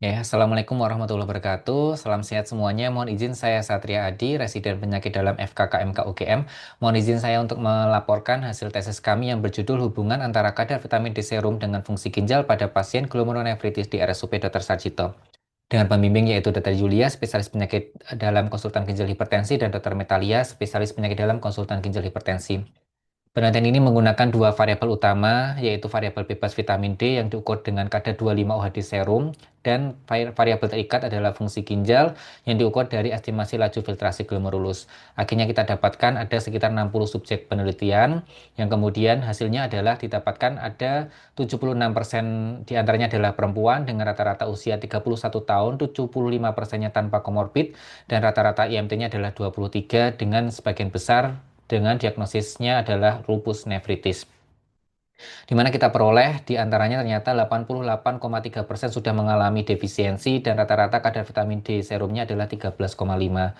Ya, Assalamualaikum warahmatullahi wabarakatuh. Salam sehat semuanya. Mohon izin saya Satria Adi, residen penyakit dalam FKKMK UGM. Mohon izin saya untuk melaporkan hasil tesis kami yang berjudul hubungan antara kadar vitamin D serum dengan fungsi ginjal pada pasien glomerulonefritis di RSUP Dr. Sarjito. Dengan pembimbing yaitu Dr. Julia, spesialis penyakit dalam konsultan ginjal hipertensi, dan Dr. Metalia, spesialis penyakit dalam konsultan ginjal hipertensi. Penelitian ini menggunakan dua variabel utama, yaitu variabel bebas vitamin D yang diukur dengan kadar 25 OHD serum, dan variabel terikat adalah fungsi ginjal yang diukur dari estimasi laju filtrasi glomerulus. Akhirnya kita dapatkan ada sekitar 60 subjek penelitian, yang kemudian hasilnya adalah didapatkan ada 76% diantaranya adalah perempuan dengan rata-rata usia 31 tahun, 75%-nya tanpa komorbid, dan rata-rata IMT-nya adalah 23 dengan sebagian besar dengan diagnosisnya adalah lupus nefritis. Di mana kita peroleh di antaranya ternyata 88,3% sudah mengalami defisiensi dan rata-rata kadar vitamin D serumnya adalah 13,5.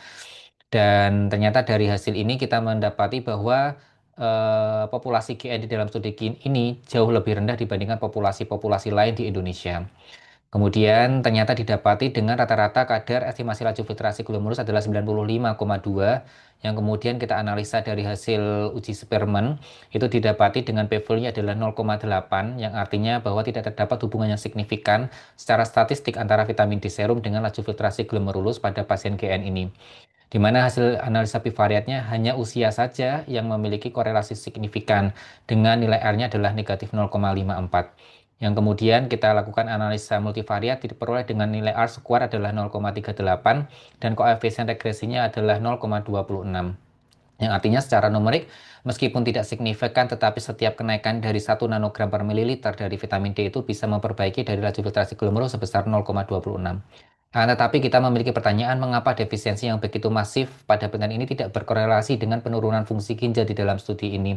Dan ternyata dari hasil ini kita mendapati bahwa populasi GN di dalam studi ini jauh lebih rendah dibandingkan populasi-populasi lain di Indonesia. Kemudian ternyata didapati dengan rata-rata kadar estimasi laju filtrasi glomerulus adalah 95,2, yang kemudian kita analisa dari hasil uji Spearman itu didapati dengan p-value-nya adalah 0,8, yang artinya bahwa tidak terdapat hubungan yang signifikan secara statistik antara vitamin D serum dengan laju filtrasi glomerulus pada pasien GN ini. Di mana hasil analisa bivariatnya hanya usia saja yang memiliki korelasi signifikan dengan nilai R-nya adalah negatif 0,54. Yang kemudian kita lakukan analisa multivariat diperoleh dengan nilai R square adalah 0,38 dan koefisien regresinya adalah 0,26. Yang artinya secara numerik, meskipun tidak signifikan, tetapi setiap kenaikan dari 1 nanogram per mililiter dari vitamin D itu bisa memperbaiki dari laju filtrasi glomerulus sebesar 0,26. Tetapi kita memiliki pertanyaan mengapa defisiensi yang begitu masif pada penelitian ini tidak berkorelasi dengan penurunan fungsi ginjal di dalam studi ini.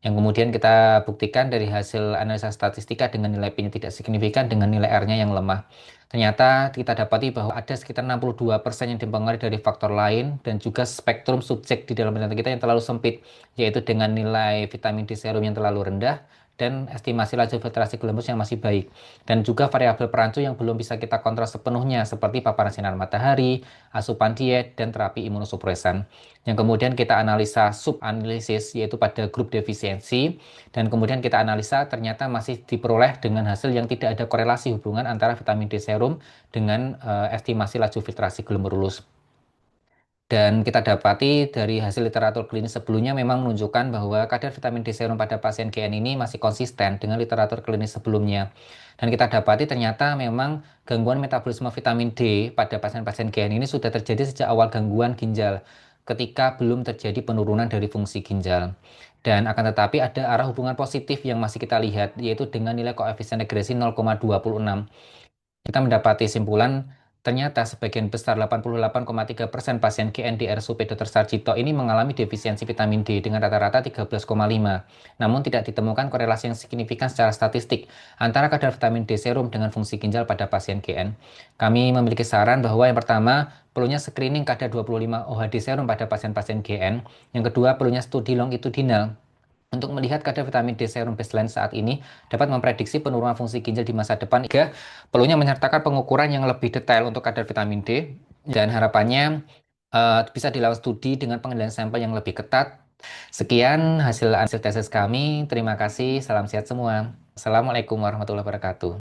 Yang kemudian kita buktikan dari hasil analisa statistika dengan nilai P-nya tidak signifikan dengan nilai R-nya yang lemah. Ternyata kita dapati bahwa ada sekitar 62% yang dipengaruhi dari faktor lain dan juga spektrum subjek di dalam penelitian kita yang terlalu sempit, yaitu dengan nilai vitamin D serum yang terlalu rendah dan estimasi laju filtrasi glomerulus yang masih baik. Dan juga variabel perancu yang belum bisa kita kontrol sepenuhnya seperti paparan sinar matahari, asupan diet, dan terapi imunosupresan. Yang kemudian kita analisa subanalisis yaitu pada grup defisiensi, dan kemudian kita analisa ternyata masih diperoleh dengan hasil yang tidak ada korelasi hubungan antara vitamin D serum dengan estimasi laju filtrasi glomerulus. Dan kita dapati dari hasil literatur klinis sebelumnya memang menunjukkan bahwa kadar vitamin D serum pada pasien GN ini masih konsisten dengan literatur klinis sebelumnya. Dan kita dapati ternyata memang gangguan metabolisme vitamin D pada pasien-pasien GN ini sudah terjadi sejak awal gangguan ginjal, ketika belum terjadi penurunan dari fungsi ginjal. Dan akan tetapi ada arah hubungan positif yang masih kita lihat, yaitu dengan nilai koefisien regresi 0,26. Kita mendapati simpulan ternyata sebagian besar 88,3% pasien GN di RSUP Dr. Sarjito ini mengalami defisiensi vitamin D dengan rata-rata 13,5. Namun tidak ditemukan korelasi yang signifikan secara statistik antara kadar vitamin D serum dengan fungsi ginjal pada pasien GN. Kami memiliki saran bahwa yang pertama, perlunya screening kadar 25 OHD serum pada pasien-pasien GN. Yang kedua, perlunya studi longitudinal untuk melihat kadar vitamin D serum baseline saat ini dapat memprediksi penurunan fungsi ginjal di masa depan. Tiga, perlunya menyertakan pengukuran yang lebih detail untuk kadar vitamin D, dan harapannya bisa dilakukan studi dengan pengendalian sampel yang lebih ketat. Sekian hasil tesis kami. Terima kasih. Salam sehat semua. Assalamualaikum warahmatullahi wabarakatuh.